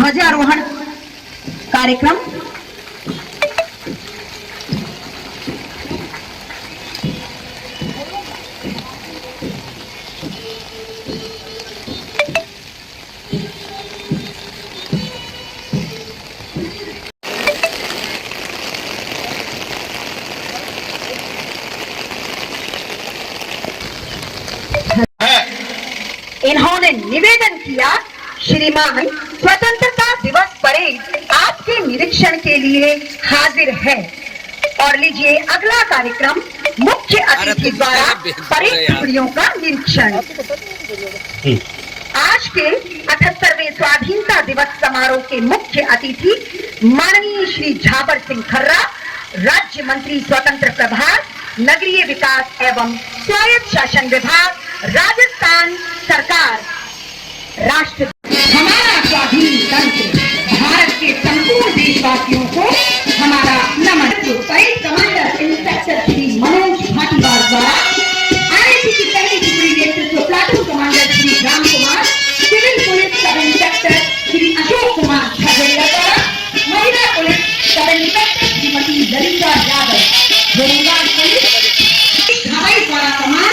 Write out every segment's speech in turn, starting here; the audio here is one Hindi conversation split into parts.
ध्वजारोहण कार्यक्रम इन्होंने निवेदन किया, श्रीमान स्वतंत्रता दिवस परेड आपके निरीक्षण के लिए हाजिर है। और लीजिए अगला कार्यक्रम मुख्य अतिथि द्वारा परेड टुकड़ियों का निरीक्षण। आज के 78वें स्वाधीनता दिवस समारोह के मुख्य अतिथि माननीय श्री झाबर सिंह खर्रा, राज्य मंत्री स्वतंत्र प्रभार, नगरीय विकास एवं स्वायत्त शासन विभाग, राजस्थान सरकार। राष्ट्र हमारा स्वाधीन तंत्र भारत के संपूर्ण देशवासियों को हमारा नमन। Parade commander inspector Shri Manoj Bhatiwal द्वारा आरएसी की पहली टुकड़ी नेतृत्व platoon commander Shri Ram Kumar, civil police sub inspector Shri Ashok Kumar Khajaria द्वारा महिला police sub inspector Shrimati Lalita Yadav, home guard police हवाई द्वारा कमान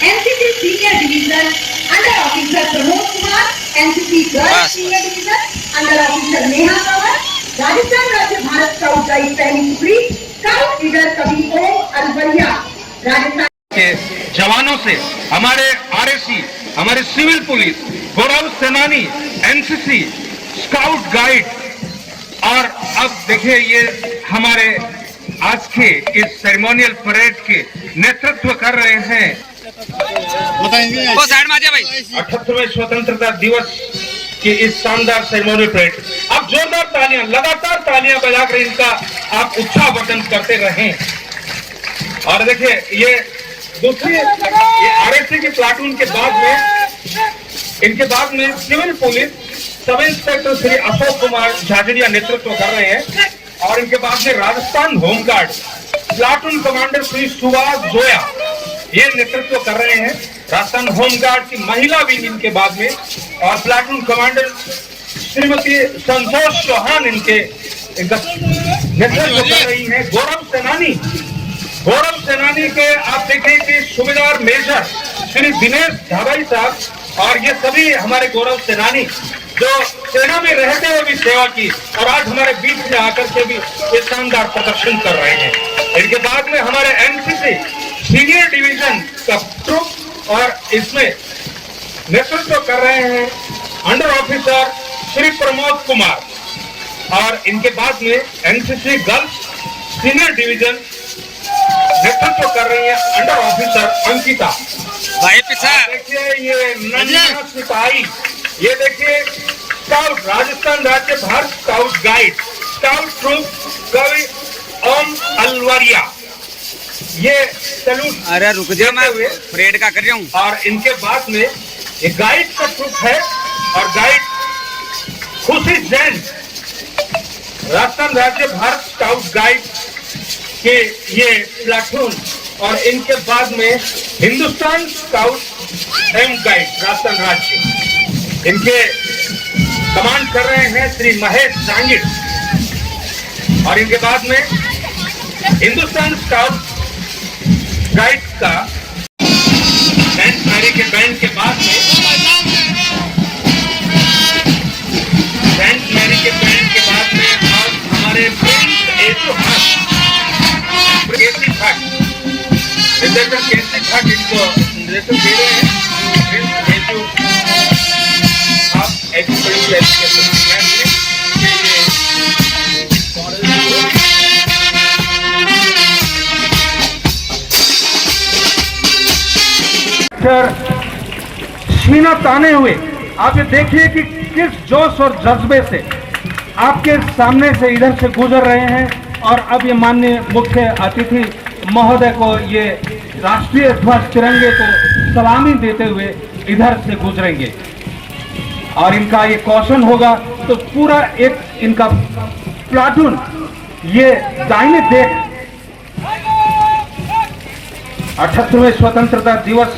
NCC senior division under officer Pramod Kumar, NCC girls senior division under officer Neha Kanwar, Rajasthan राज्य भारत स्काउट गाइड पहली टुकड़ी स्काउट लीडर कवि ओम अलवरिया। राजस्थान के जवानों से हमारे आरएसी, हमारे सिविल पुलिस, गौरव सेनानी, एनसीसी, स्काउट गाइड और अब देखिए ये हमारे आज के इस सेरेमोनियल परेड के नेतृत्व कर रहे हैं वो साइड में आ जाए भाई। 78वें स्वतंत्रता दिवस की इस शानदार सेरेमोनियल परेड। अब जोरदार तालियां, लगातार तालियां बजाकर इनका आप उत्साह वर्धन करते रहें। और देखिए ये दूसरी ये आरएसी की प्लाटून के बाद में इनके बाद में civil police sub inspector Shri Ashok Kumar Jhajharia नेतृत्व कर रहे हैं। और इनके बाद में Rajasthan home guard platoon commander Shri Subhash Joya ये नेतृत्व कर रहे हैं। राजस्थान होमगार्ड की महिला विंग इनके बाद में और प्लाटून कमांडर श्रीमती संतोष चौहान इनका नेतृत्व कर रही हैं। गौरव सेनानी के आप देखें कि सूबेदार मेजर श्री दिनेश ढाबाई साहब और ये सभी हमारे गौरव सेनानी जो सेना में रहते हुए भी सेवा की और आज हमारे बीच में आकर के भी ये शानदार प्रदर्शन कर रहे हैं। इनके बाद में हमारे एनसीसी सीनियर डिवीजन का ट्रुप और इसमें नेतृत्व कर रहे हैं अंडर ऑफिसर श्री प्रमोद कुमार और इनके बाद में एनसीसी गर्ल्स सीनियर डिवीजन नेतृत्व कर रही है अंडर ऑफिसर अंकिता। भाई पीछा देखिए ये नन्हा सिपाही, ये देखिए स्काउट राजस्थान राज्य Bharat scout guide scout troop कवि ओम अलवरिया ये सैल्यूट। अरे रुक जा, मैं परेड का कर रहा हूँ। और इनके बाद में ये गाइड का ट्रूप है और गाइड खुशी जैन राजस्थान राज्य भारत स्काउट गाइड के ये प्लाटून और इनके बाद में हिंदुस्तान स्काउट एवं गाइड राजस्थान राज्य इनके कमांड कर रहे हैं श्री महेश जांगिड़। और इनके बाद में हिंदुस्तान स्काउट गाइड का सेंट मैरी के बैंड के बाद में सेंट मैरी के बैंड के बाद में और हमारे केसी भट्ट इनको निर्देशन दे रहे हैं। आप एजुकेशन सीना ताने हुए आप ये देखिए कि किस जोश और जज्बे से आपके सामने से इधर से गुजर रहे हैं। और अब ये माननीय मुख्य अतिथि महोदय को ये राष्ट्रीय ध्वज तिरंगे को सलामी देते हुए इधर से गुजरेंगे और इनका ये कौशन होगा तो पूरा एक इनका प्लाटून ये दाहिने देख 78वें स्वतंत्रता दिवस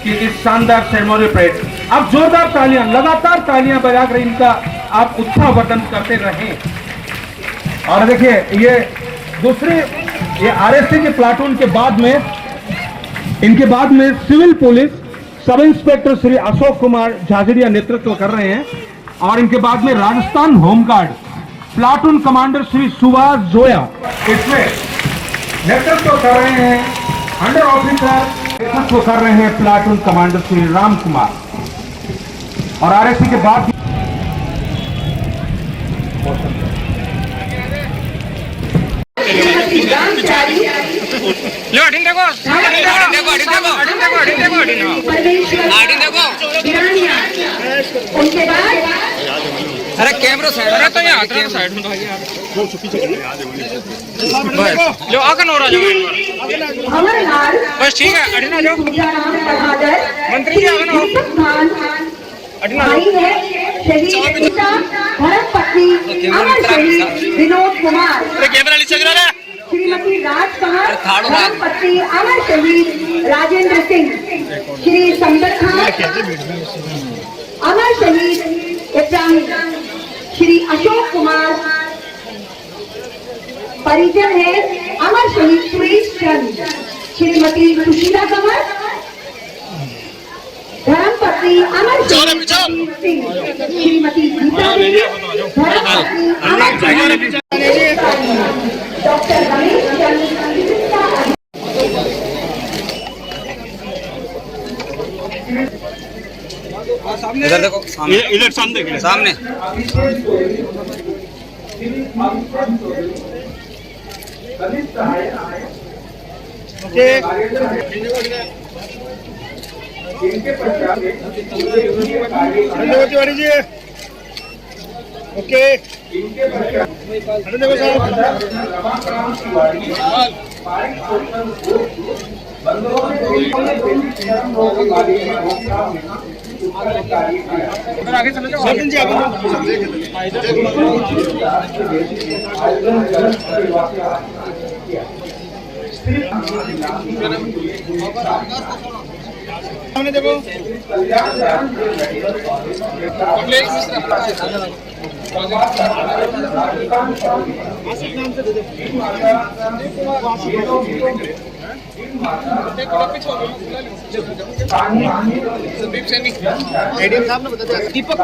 की इस शानदार सेरेमोनियल परेड। अब जोरदार तालियां, लगातार तालियां बजाकर इनका आप उत्साहवर्धन करते रहें। और देखिए ये दूसरे ये आरएससी के प्लाटून के बाद में इनके बाद में civil police sub inspector Shri Ashok Kumar Jhajharia नेतृत्व कर रहे हैं और इनके बाद में Rajasthan home guard platoon commander Shri Subhash Joya इसमें नेतृत्व कर रहे हैं। अंडर ऑफिसर नेतृत्व कर रहे हैं प्लाटून कमांडर श्री राम कुमार। और आरएससी के बाद लो अडिन देखो उनके बाद अरे कैमरा साइड अरे तो यहाँ तो साइड में लो आकर नोरा जाओ अमरनाथ बस ठीक है अडिन आ जाओ मंत्री जी आकर नोरा अडिन आ जाओ भाई है शहीद पिता धर्मपत्नी अमर शहीद विनोद कुमार, कैमरा नीचे गिरा रहा है श्रीमती राजकमल धर्मपत्नी अमर शहीद राजेंद्र सिंह, श्री संदर खान अमर शहीद इब्राहिम, श्री अशोक कुमार परिजन है अमर शहीद सुरेश चंद, श्रीमती सुशीला कंवर धर्मपत्नी अमर शहीद सिंह, श्रीमती गीता देवी धर्मपत्नी अमर शहीद डॉक्टर रमेश चंद्र इधर देखो सामने इधर सामने तिवारी जी ओके देखो साहब आगे चले जाओ सरपंच जी सामने देखो एडीएम साहब ने बता दिया दीपक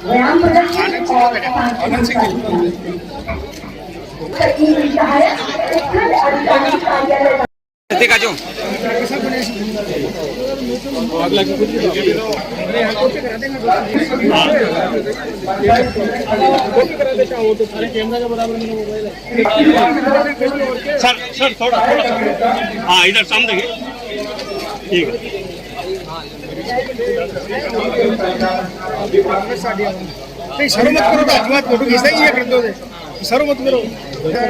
व्यायाम प्रदर्शन और का जो कैमरा के बराबर मेरा मोबाइल है सर थोड़ा हाँ इधर सामने देखिए ठीक है नहीं सर मत करो अजमत फोटो खींचता ही है कर दो सर मत करो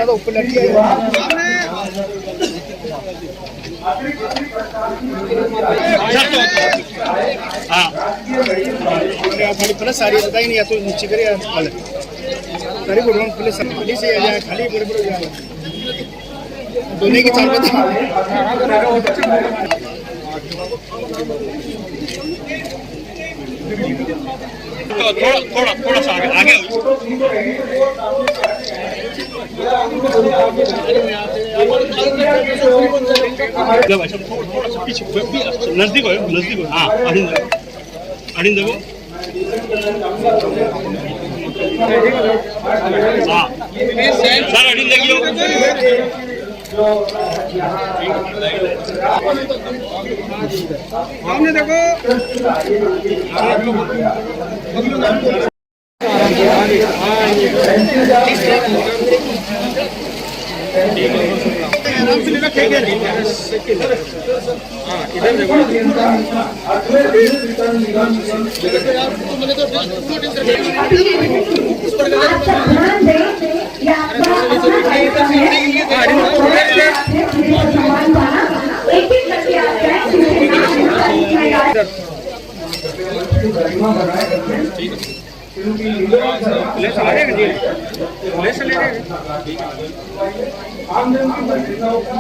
तो ऊपर लड़की है हाँ खाली प्लस सारी पता ही नहीं या तो नीचे करे सारी बोल प्लस खाली से आ जाए खाली बड़े बड़े दोनों की चाल बता थोड़ा सा आगे थोड़ा सा पीछे नजदीक हो हाँ अड़ीन देखो हाँ सर अड़ीन देखियो सामने देखो आराम से लेना ठीक है इधर देखो एक प्रतिमा बनाए रखते हैं क्योंकि आमजन की पत्रिकाओं का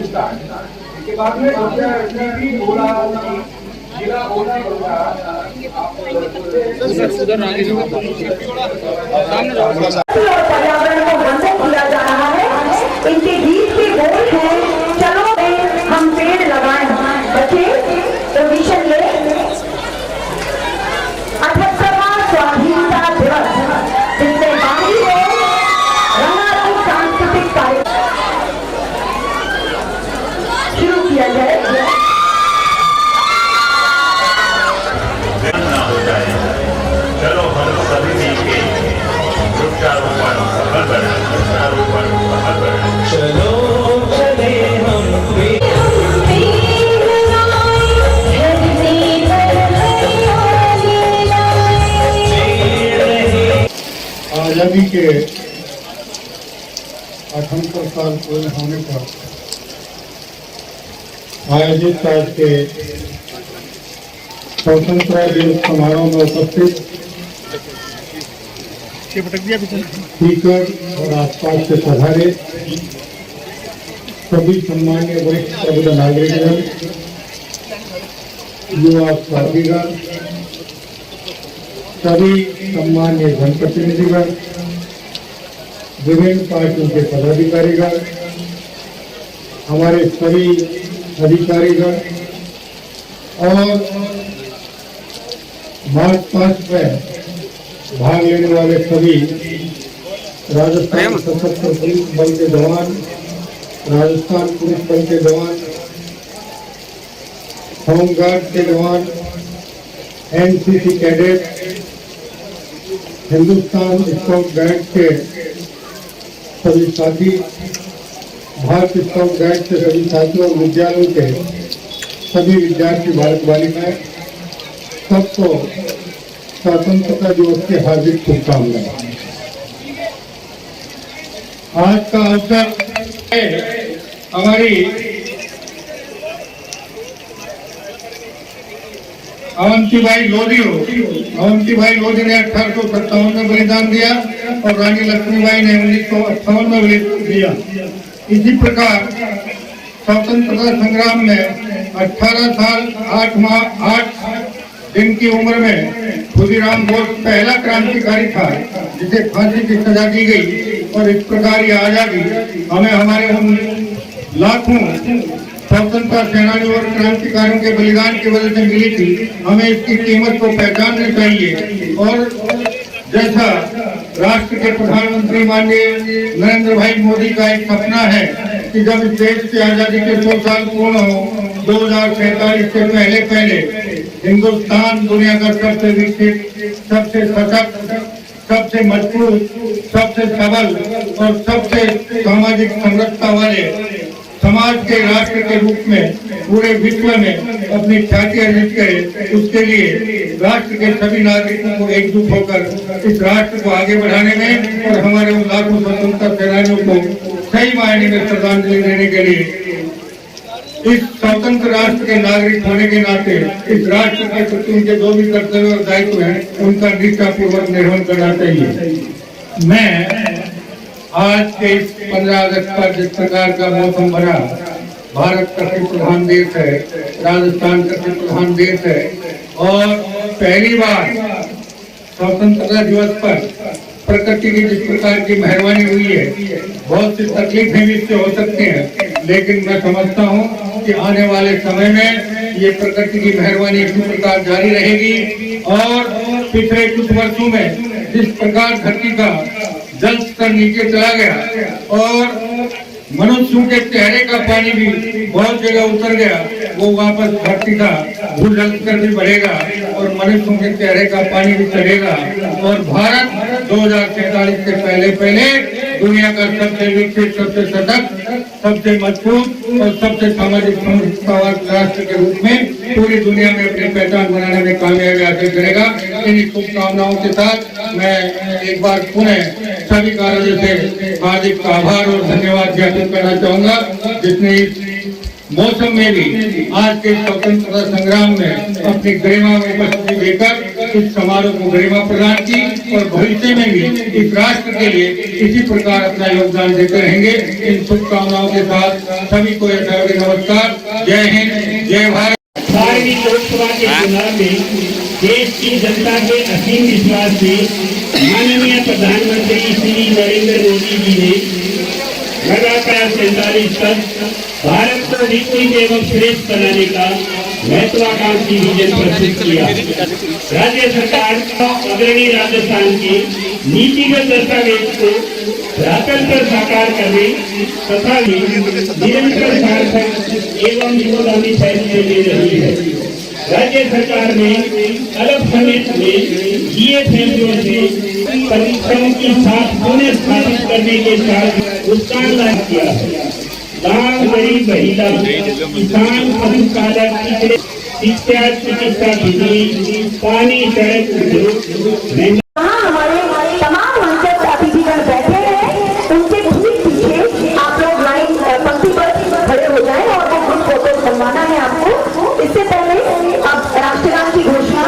इसके बाद में पर्यावरण को बंधन किया जा रहा है। इनके गीत के बोल हैं, चलो हम पेड़ लगाएं। बच्चे परमिशन ले। 78वां स्वाधीनता दिवस, जिसमें बाहरी हो रंगारंग सांस्कृतिक कार्यक्रम शुरू किया जाए। चलो हम सभी मिलके वृक्षारोपण सफल बनाएं, वृक्षारोपण सफल बनाएं। चलो चले हम आजादी के 78 साल पूरे होने पर आयोजित आज के स्वतंत्रता दिवस समारोह में उपस्थित स्पीकर और आसपास से पधारे सभी सम्मान्य वरिष्ठ प्रबुद्ध नागरिकगण, युवा साथीगण, सभी सम्मान्य जनप्रतिनिधिगण, विभिन्न पार्टियों के पदाधिकारीगण, हमारे सभी अधिकारीगण और मार्च पास्ट में भाग लेने वाले सभी राजस्थान सशस्त्र पुलिस बल के जवान, राजस्थान पुलिस बल के जवान, होमगार्ड के जवान, NCC cadet, Hindustan scout guide के सभी साथी, भारत स्काउट गाइड के सभी साथियों और विद्यालयों के सभी विद्यार्थी बालक बालिकाएं, सबको स्वतंत्रता दिवस की हार्दिक शुभकामनाएं। आज का अवसर है हमारी अवंतीबाई लोधी ने 1857 में बलिदान दिया और रानी लक्ष्मीबाई ने 1958 में बलिदान दिया। इसी प्रकार स्वतंत्रता संग्राम में 18 साल 8 माह 8 दिन की उम्र में खुदीराम बोस पहला क्रांतिकारी था जिसे फांसी की सजा दी गई। और इस प्रकार ये आजादी हमें हमारे उन लाखों स्वतंत्रता सेनानियों और क्रांतिकारियों के बलिदान की वजह से मिली थी। हमें इसकी कीमत को पहचानना चाहिए और जैसा राष्ट्र के प्रधानमंत्री माननीय नरेंद्र भाई मोदी का एक सपना है कि जब इस देश की आजादी के 100 साल पूर्ण हो 2047 से पहले हिंदुस्तान दुनिया का सबसे विकसित, सबसे सशक्त, सबसे मजबूत, सबसे सबल और सबसे सामाजिक समरसता वाले समाज के राष्ट्र के रूप में पूरे विश्व में अपनी ख्याति अर्जित करे। उसके लिए राष्ट्र के सभी नागरिकों को एकजुट होकर इस राष्ट्र को आगे बढ़ाने में और हमारे उन लाखों स्वतंत्रता सेनानियों को सही मायने में श्रद्धांजलि देने के लिए इस स्वतंत्र राष्ट्र के नागरिक होने के नाते इस राष्ट्र के प्रति उनके जो भी कर्तव्य और दायित्व हैं उनका निष्ठापूर्वक निर्वहन करना चाहिए। मैं आज के इस 15 अगस्त पर जिस प्रकार का मौसम बना, भारत कृषि प्रधान देश है, राजस्थान कृषि प्रधान देश है और पहली बार स्वतंत्रता दिवस पर प्रकृति की जिस प्रकार की मेहरबानी हुई है, बहुत सी तकलीफें भी इससे हो सकती हैं, लेकिन मैं समझता हूँ कि आने वाले समय में ये प्रकृति की मेहरबानी इसी प्रकार जारी रहेगी। और पिछले कुछ वर्षों में जिस प्रकार धरती का जल स्तर नीचे चला गया और मनुष्यों के चेहरे का पानी भी बहुत जगह उतर गया, वो वापस धरती का भूजल स्तर भी बढ़ेगा और मनुष्यों के चेहरे का पानी भी चढ़ेगा और भारत 2047 से पहले दुनिया का सबसे विकसित, सबसे सशक्त, सबसे मजबूत और सबसे सामाजिक राष्ट्र के रूप में पूरी दुनिया में अपनी पहचान बनाने में कामयाबी हासिल करेगा। इन शुभकामनाओं के साथ मैं एक बार पुनः सभी कार्यों से हार्दिक आभार और धन्यवाद ज्ञापित करना चाहूंगा जिसने इस मौसम में भी आज के स्वतंत्रता संग्राम में अपनी गरिमा में उपस्थिति देकर इस समारोह को गरिमा प्रदान की और भविष्य में भी इस राष्ट्र के लिए इसी प्रकार अपना योगदान देते रहेंगे। इन शुभकामनाओं के साथ सभी को नमस्कार। जय हिंद, जय भारत। 12वीं लोकसभा के चुनाव में देश की जनता के असीम विश्वास से माननीय प्रधानमंत्री श्री नरेंद्र मोदी जी ने लगातार 47 तक भारत को विकसित एवं श्रेष्ठ बनाने का महत्वाकांक्षी विजन प्रस्तुत किया। राज्य सरकार अग्रणी राजस्थान के नीतिगत दस्तावेज को धरातल साकार करने तथा निरंतर सार्थक एवं दूरगामी फैसले ले रही है। राज्य सरकार ने अल्प समय में किए फैसलों से परिश्रम की साथ पुनः स्थापित करने के साथ उत्साह लाभ किया है। गांव, गरीब महिला, किसान, पशुपालक, शिक्षा, चिकित्सा, बिजली, पानी, सड़क, उद्योग, हमारे तमाम वंचित अतिथिगण बैठे हैं, उनके ठीक पीछे आप लोग लाइन पंक्ति पर खड़े हो जाएं और वो ग्रुप फोटो बनवाना है आपको। इससे पहले अब राष्ट्रगान की घोषणा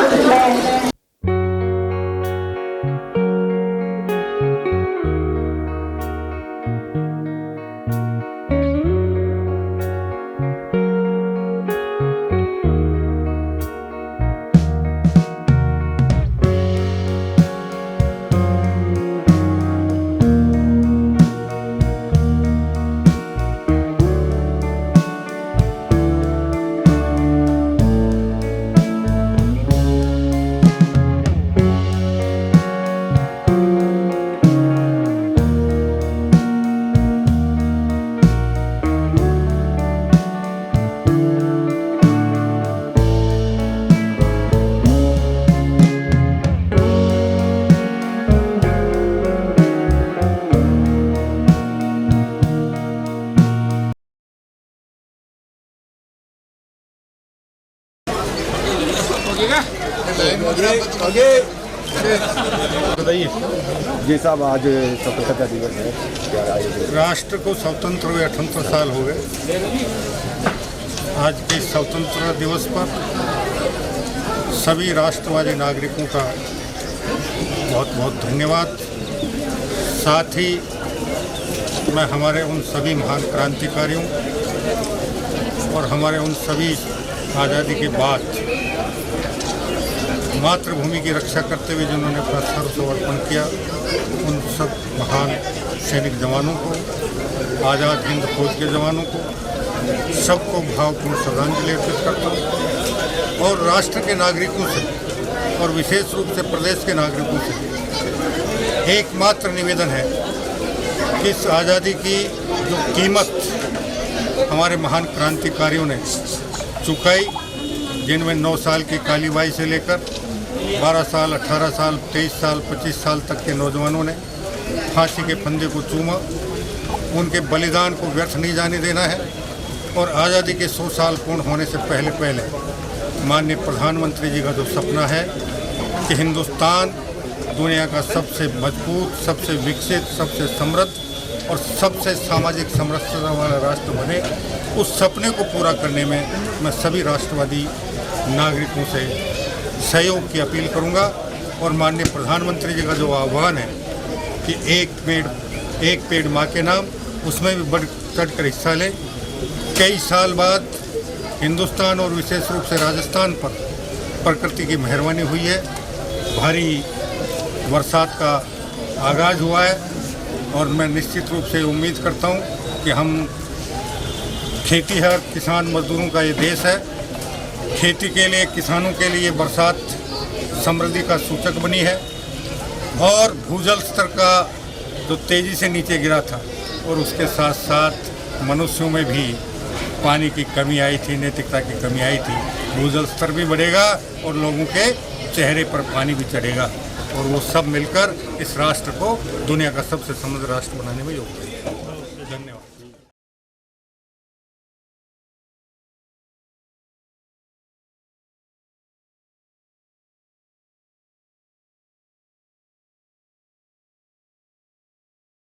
जी साहब, आज स्वतंत्रता दिवस है, क्या राय है? राष्ट्र को स्वतंत्र हुए 78 साल हो गए। आज के स्वतंत्रता दिवस पर सभी राष्ट्रवादी नागरिकों का बहुत बहुत धन्यवाद। साथ ही मैं हमारे उन सभी महान क्रांतिकारियों और हमारे उन सभी आज़ादी के बाद मातृभूमि की रक्षा करते हुए जिन्होंने अपना सर्वसमर्पण किया, उन सब महान सैनिक जवानों को, आज़ाद हिंद फौज के जवानों को, सबको भावपूर्ण श्रद्धांजलि अर्पित करता हूँ। और राष्ट्र के नागरिकों से और विशेष रूप से प्रदेश के नागरिकों से एकमात्र निवेदन है कि इस आज़ादी की जो कीमत हमारे महान क्रांतिकारियों ने चुकाई, जिनमें 9 साल की काली बाई से लेकर 12 साल, 18 साल, 23 साल, 25 साल तक के नौजवानों ने फांसी के फंदे को चूमा, उनके बलिदान को व्यर्थ नहीं जाने देना है। और आज़ादी के 100 साल पूर्ण होने से पहले पहले माननीय प्रधानमंत्री जी का जो सपना है कि हिंदुस्तान दुनिया का सबसे मजबूत, सबसे विकसित, सबसे समृद्ध और सबसे सामाजिक समरसता वाला राष्ट्र बने, उस सपने को पूरा करने में मैं सभी राष्ट्रवादी नागरिकों से सहयोग की अपील करूंगा। और माननीय प्रधानमंत्री जी का जो आह्वान है कि एक पेड़ माँ के नाम, उसमें भी बढ़ चढ़कर हिस्सा लें। कई साल बाद हिंदुस्तान और विशेष रूप से राजस्थान पर प्रकृति की मेहरबानी हुई है, भारी बरसात का आगाज़ हुआ है और मैं निश्चित रूप से उम्मीद करता हूं कि हम खेतीहर किसान मजदूरों का ये देश है। खेती के लिए, किसानों के लिए बरसात समृद्धि का सूचक बनी है और भूजल स्तर का जो तेज़ी से नीचे गिरा था और उसके साथ साथ मनुष्यों में भी पानी की कमी आई थी, नैतिकता की कमी आई थी। भूजल स्तर भी बढ़ेगा और लोगों के चेहरे पर पानी भी चढ़ेगा और वो सब मिलकर इस राष्ट्र को दुनिया का सबसे समृद्ध राष्ट्र बनाने में योगदान देंगे। धन्यवाद।